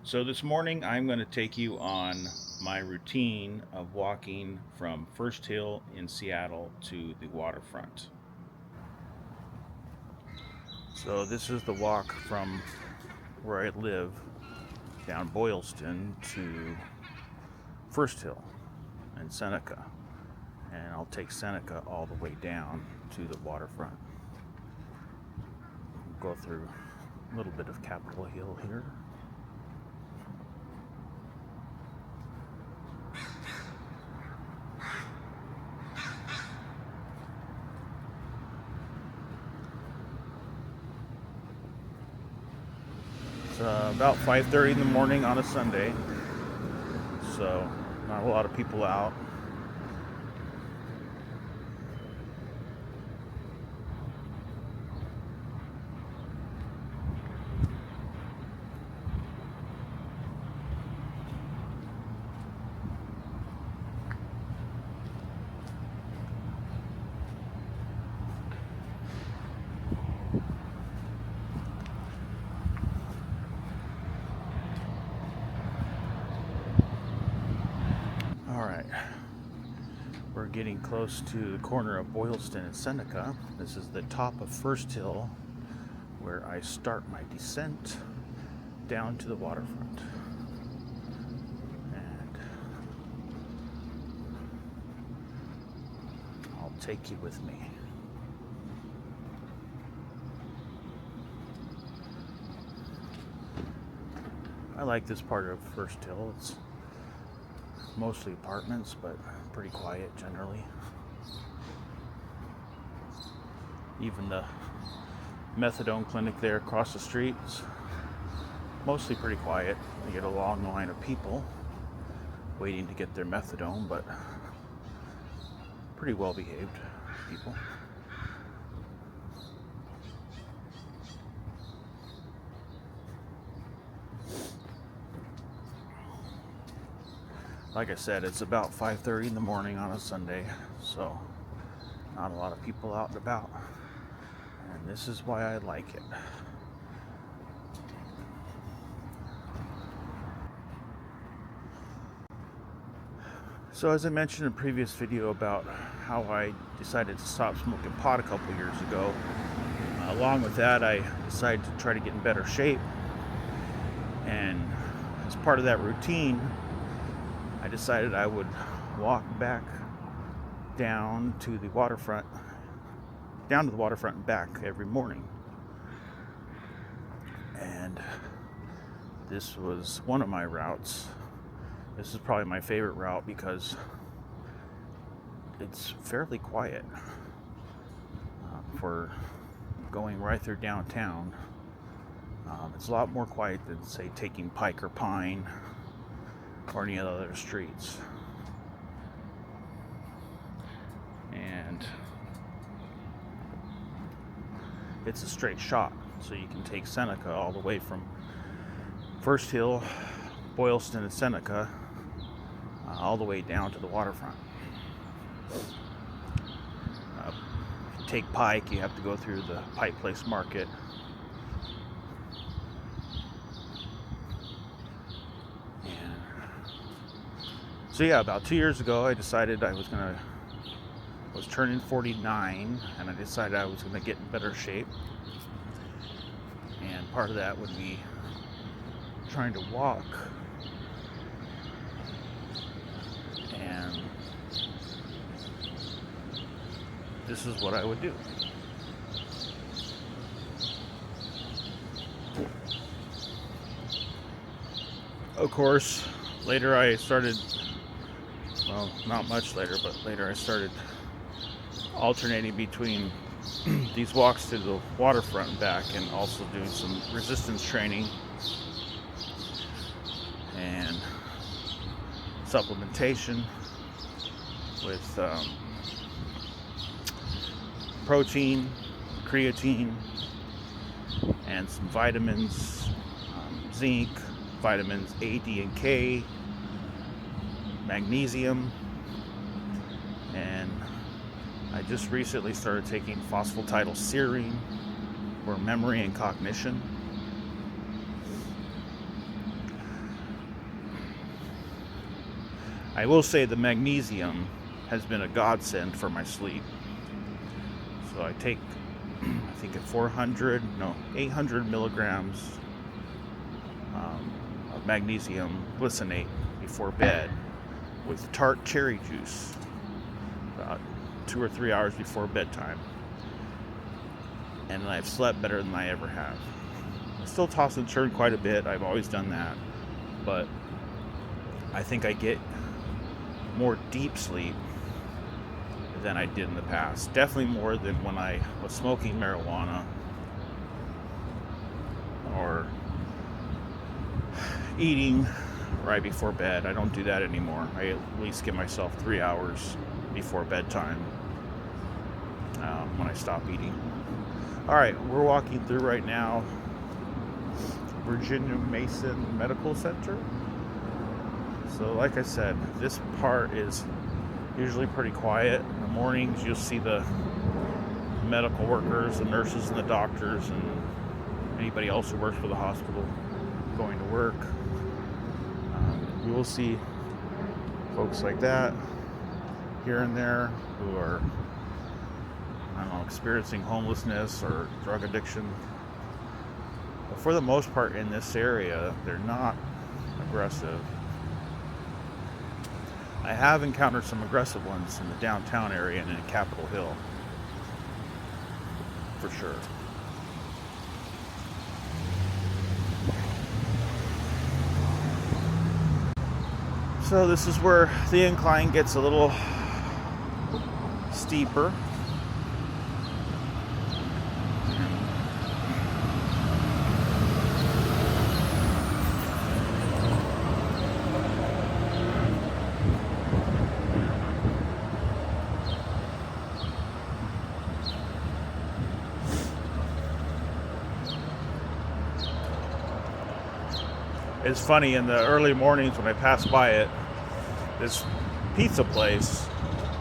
So this morning I'm going to take you on my routine of walking from First Hill in Seattle to the waterfront. So this is the walk from where I live down Boylston to First Hill and Seneca. And I'll take Seneca all the way down to the waterfront. Go through a little bit of Capitol Hill here. It's about 5:30 in the morning on a Sunday, so not a lot of people out. All right, we're getting close to the corner of Boylston and Seneca. This is the top of First Hill, where I start my descent down to the waterfront. And I'll take you with me. I like this part of First Hill. It's mostly apartments, but pretty quiet generally. Even the methadone clinic there across the street is mostly pretty quiet. You get a long line of people waiting to get their methadone, but pretty well behaved people. Like I said, it's about 5:30 in the morning on a Sunday, so not a lot of people out and about. And this is why I like it. So as I mentioned in a previous video about how I decided to stop smoking pot a couple years ago, along with that I decided to try to get in better shape. And as part of that routine, I decided I would walk back down to the waterfront and back every morning. And this was one of my routes. This is probably my favorite route because it's fairly quiet for going right through downtown. It's a lot more quiet than, say, taking Pike or Pine or any other streets. And it's a straight shot, so you can take Seneca all the way from First Hill, Boylston, and Seneca all the way down to the waterfront. If you take Pike, you have to go through the Pike Place Market. So yeah, about 2 years ago, I decided I was turning 49, and I decided I was gonna get in better shape. And part of that would be trying to walk. And this is what I would do. Of course, later I started, well, not much later, but later I started alternating between these walks to the waterfront and back, and also doing some resistance training and supplementation with protein, creatine, and some vitamins, zinc, vitamins A, D, and K, magnesium, and I just recently started taking phosphatidylserine for memory and cognition. I will say the magnesium has been a godsend for my sleep. So I take, I think, 800 milligrams of magnesium glycinate before bed with tart cherry juice about 2 or 3 hours before bedtime. And I've slept better than I ever have. I still toss and turn quite a bit. I've always done that. But I think I get more deep sleep than I did in the past. Definitely more than when I was smoking marijuana or eating right before bed. I don't do that anymore. I at least give myself 3 hours before bedtime when I stop eating. Alright, we're walking through right now Virginia Mason Medical Center. So like I said, this part is usually pretty quiet. In the mornings you'll see the medical workers, the nurses and the doctors and anybody else who works for the hospital going to work. You will see folks like that here and there who are, I don't know, experiencing homelessness or drug addiction. But for the most part in this area, they're not aggressive. I have encountered some aggressive ones in the downtown area and in Capitol Hill, for sure. So this is where the incline gets a little steeper. It's funny, in the early mornings when I pass by it, this pizza place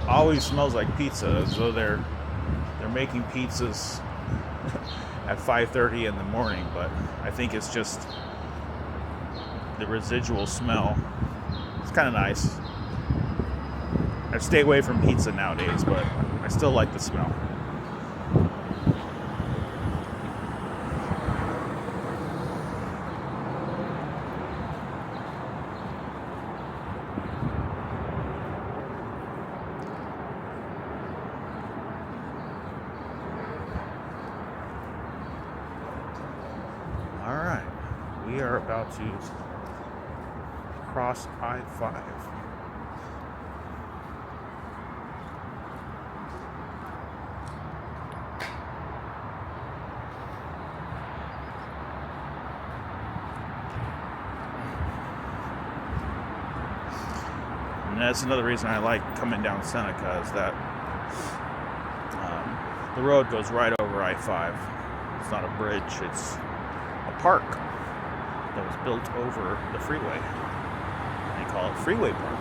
always smells like pizza, as though they're making pizzas at 5:30 in the morning. But I think it's just the residual smell. It's kind of nice. I stay away from pizza nowadays, but I still like the smell. Alright, we are about to cross I-5. And that's another reason I like coming down Seneca, is that the road goes right over I-5. It's not a bridge, it's a park that was built over the freeway. They call it Freeway Park.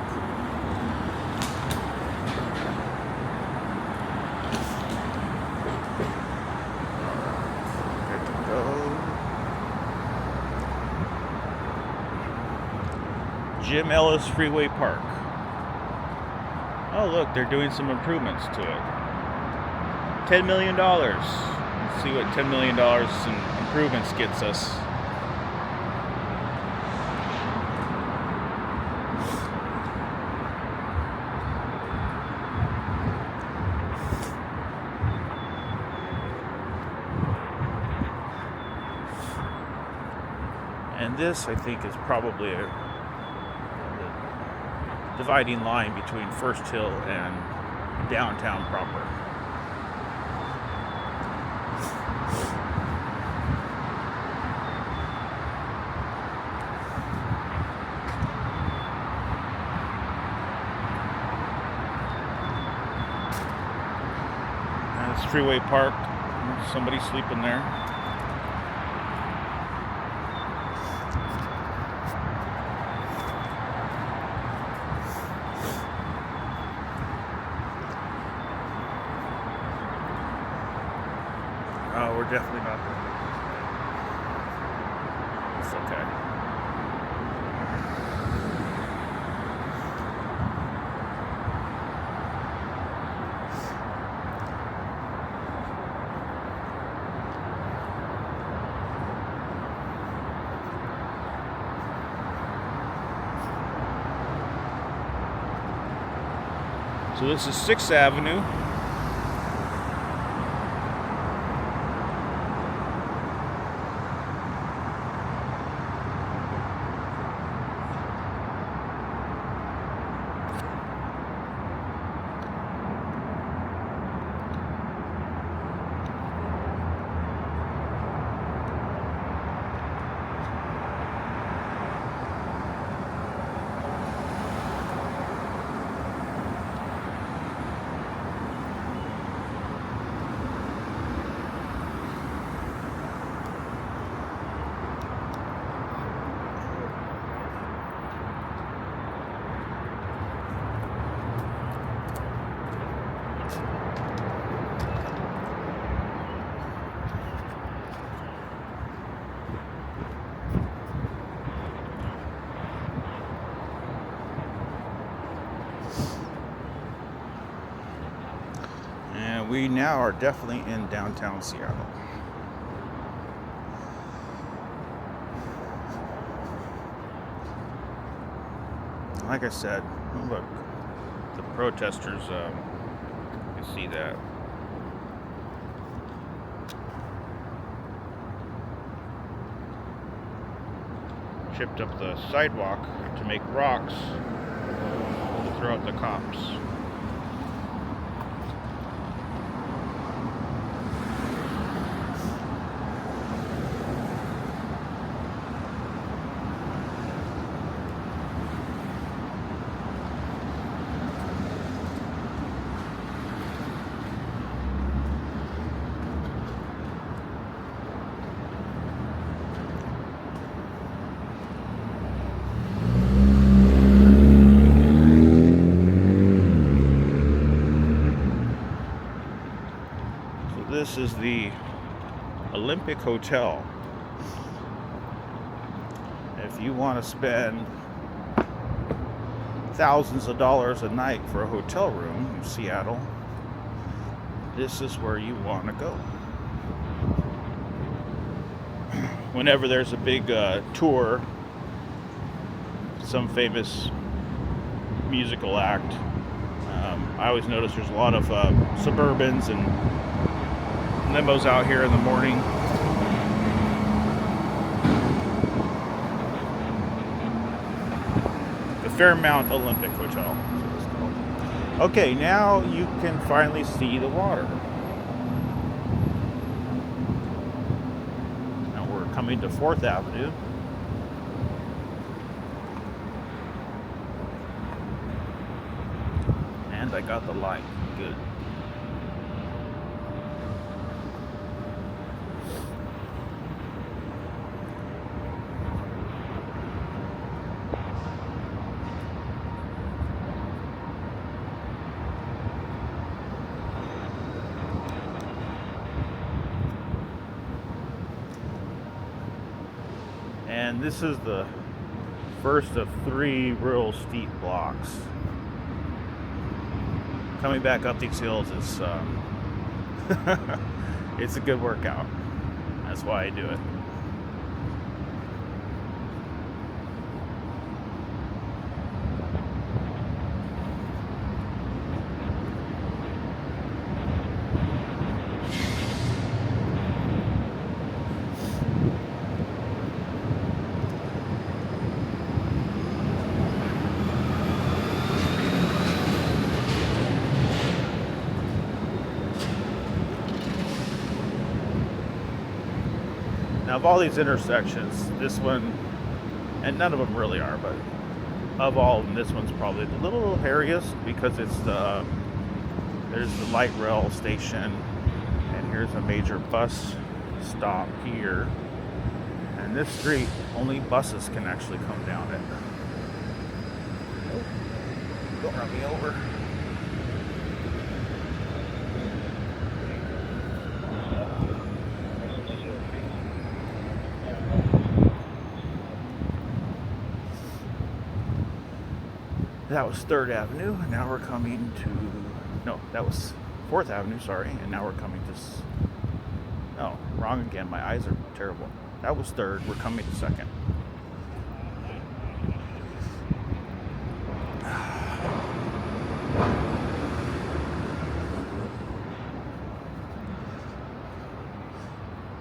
Good to go. Jim Ellis Freeway Park. Oh look, they're doing some improvements to it. $10 million. Let's see what $10 million in improvements gets us. And this, I think, is probably a dividing line between First Hill and downtown proper. And it's Freeway Park. Somebody sleeping there. Oh, we're definitely not there. It's okay. So this is 6th Avenue. And we now are definitely in downtown Seattle. Like I said, look, the protesters, you can see that. Chipped up the sidewalk to make rocks to throw at the cops. This is the Olympic Hotel. If you want to spend thousands of dollars a night for a hotel room in Seattle, this is where you want to go. Whenever there's a big tour, some famous musical act, I always notice there's a lot of Suburbans and limos out here in the morning. The Fairmount Olympic Hotel. Okay, now you can finally see the water. Now we're coming to 4th Avenue. And I got the light. Good. And this is the first of 3 real steep blocks. Coming back up these hills is it's a good workout. That's why I do it. Now, of all these intersections, this one, and none of them really are, but of all of them, this one's probably the little hairiest because it's there's the light rail station, and here's a major bus stop here. And this street, only buses can actually come down it. Oh, don't run me over. That was 3rd Avenue, and now we're coming to, no, that was 4th Avenue, sorry, and now we're coming to, oh, wrong again, my eyes are terrible. That was 3rd, we're coming to 2nd.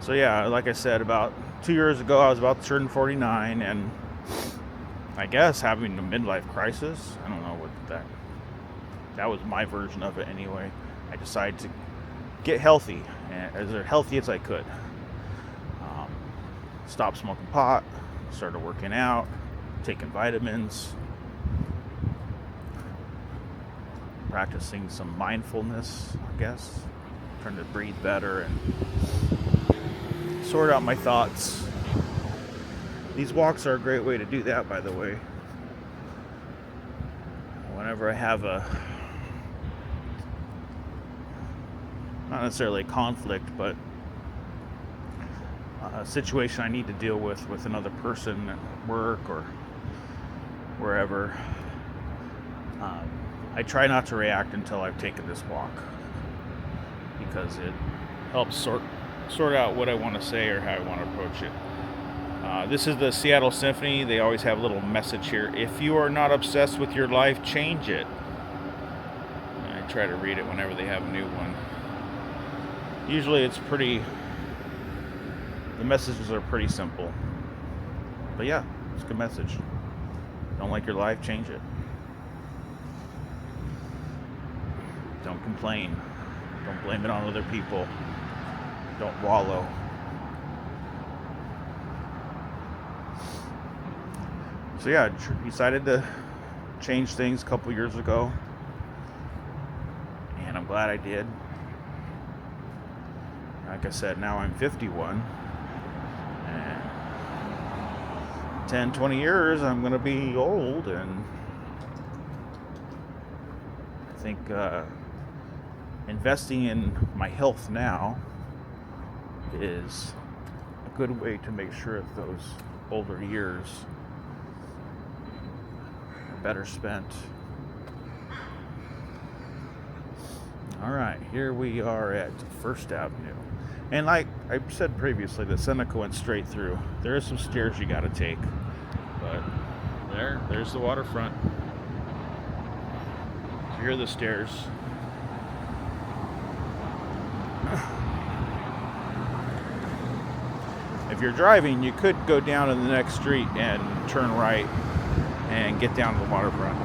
So yeah, like I said, about 2 years ago, I was about to turn 49, and I guess having a midlife crisis. I don't know what that was my version of it anyway. I decided to get healthy, as healthy as I could. Um, Stopped smoking pot, started working out, taking vitamins, practicing some mindfulness, I guess, trying to breathe better and sort out my thoughts. These walks are a great way to do that, by the way. Whenever I have not necessarily a conflict, but a situation I need to deal with another person at work or wherever, I try not to react until I've taken this walk, because it helps sort out what I want to say or how I want to approach it. This is the Seattle Symphony. They always have a little message here. If you are not obsessed with your life, change it. I try to read it whenever they have a new one. Usually the messages are pretty simple. But yeah, it's a good message. Don't like your life, change it. Don't complain. Don't blame it on other people. Don't wallow. So yeah, I decided to change things a couple years ago, and I'm glad I did. Like I said, now I'm 51, and 10-20 years I'm going to be old, and I think investing in my health now is a good way to make sure that those older years are better spent. Alright, here we are at First Avenue. And like I said previously, the Seneca went straight through. There are some stairs you gotta take. But there's the waterfront. So here are the stairs. If you're driving, you could go down to the next street and turn right and get down to the waterfront.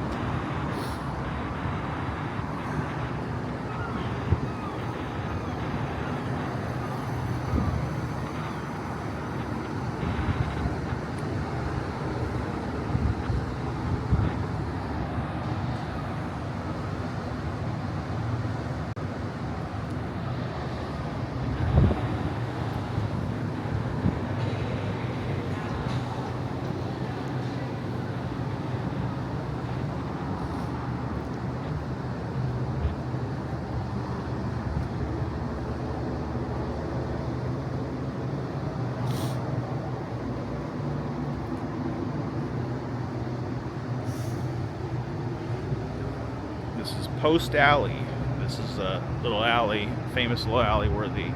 This is Post Alley. This is a little alley, famous little alley where the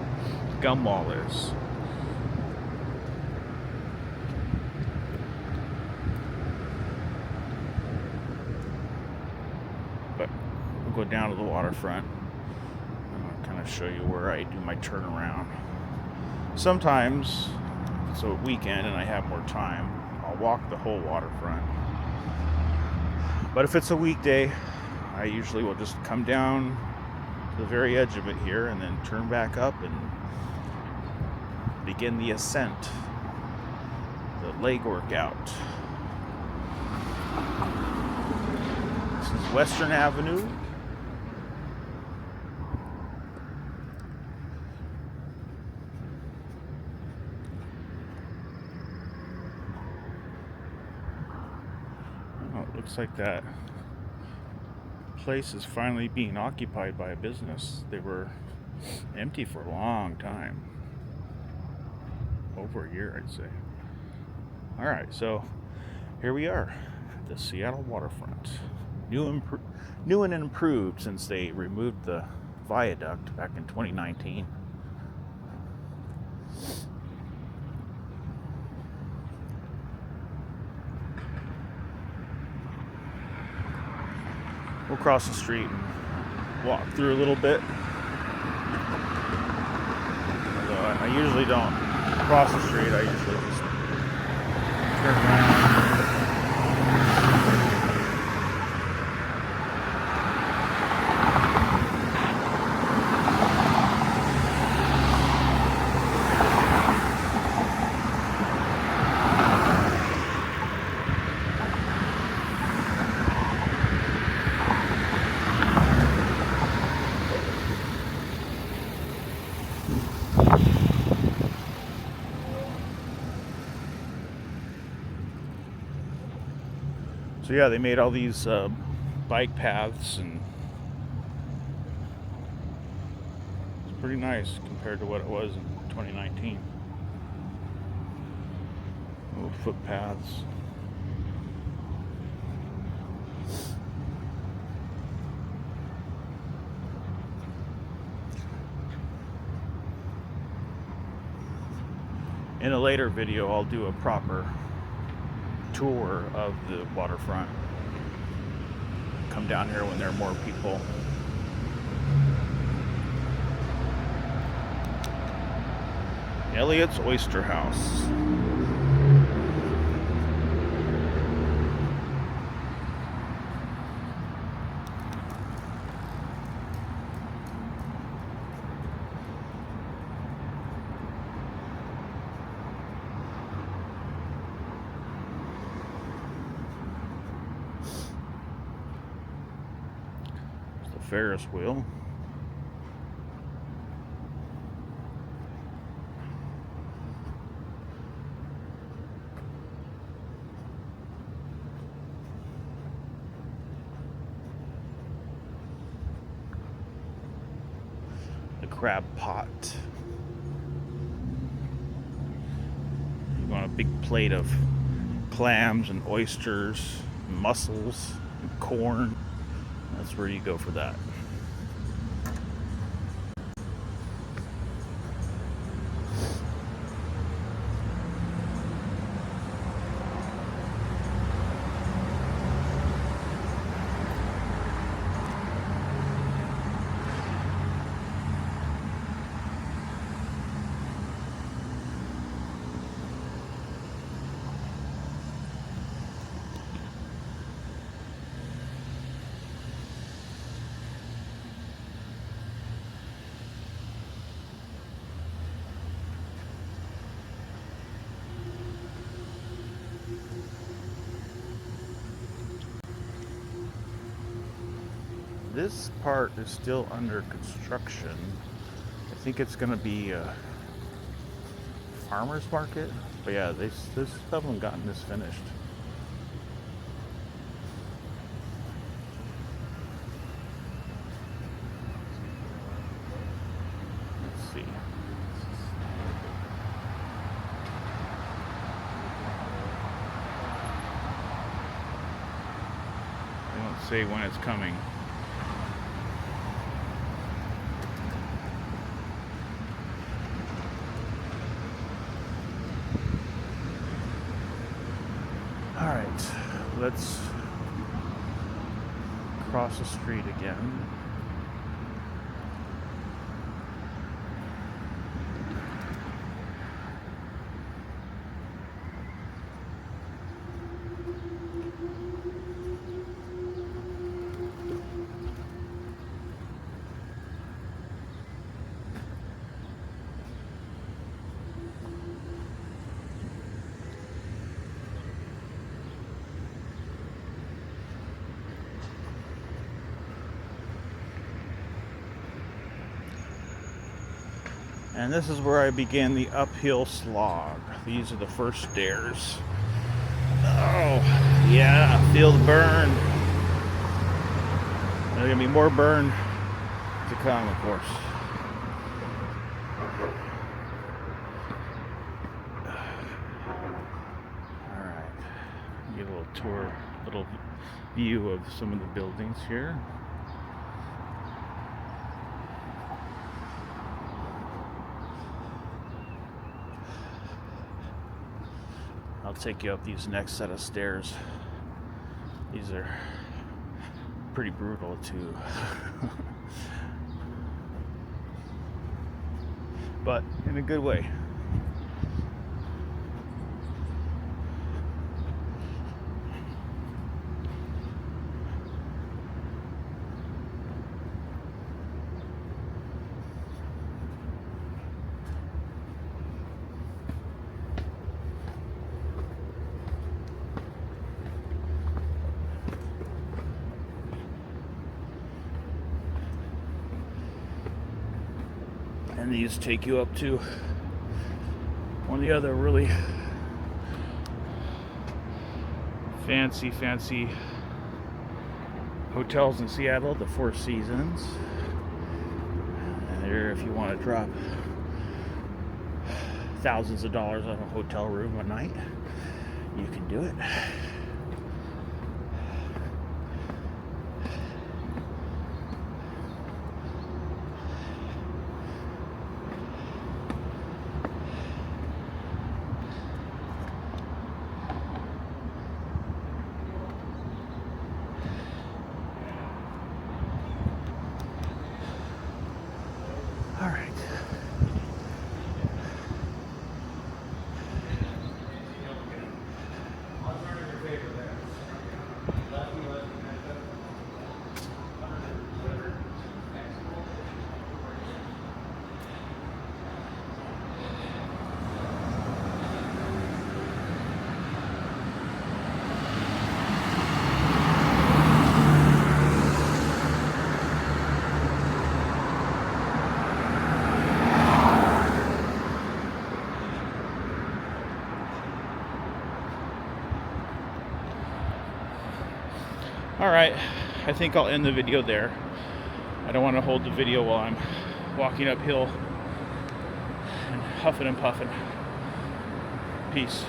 gum wall is. But we'll go down to the waterfront. I'll kind of show you where I do my turnaround. Sometimes, if it's a weekend and I have more time, I'll walk the whole waterfront. But if it's a weekday, I usually will just come down to the very edge of it here and then turn back up and begin the ascent, the leg workout. This is Western Avenue. Oh, it looks like that place is finally being occupied by a business. They were empty for a long time, over a year, I'd say. All right, so here we are, the Seattle waterfront, new and improved since they removed the viaduct back in 2019. We'll cross the street and walk through a little bit. Although I I usually don't cross the street. I usually just turn around. So yeah, they made all these bike paths, and it's pretty nice compared to what it was in 2019. Little footpaths. In a later video, I'll do a proper tour of the waterfront. Come down here when there are more people. Elliot's Oyster House. Ferris wheel. The crab pot. You want a big plate of clams and oysters, and mussels, and corn. That's where you go for that. This part is still under construction. I think it's going to be a farmer's market. But yeah, they haven't gotten this finished. Let's see. They don't say when it's coming. Alright, let's cross the street again. And this is where I began the uphill slog. These are the first stairs. Oh, yeah, feel the burn. There's gonna be more burn to come, of course. All right, give a little tour, little view of some of the buildings here. I'll take you up these next set of stairs. These are pretty brutal too. but in a good way. And these take you up to one of the other really fancy hotels in Seattle, the Four Seasons. And there, if you want to drop thousands of dollars on a hotel room a night, you can do it. All right. All right, I think I'll end the video there. I don't want to hold the video while I'm walking uphill and huffing and puffing. Peace.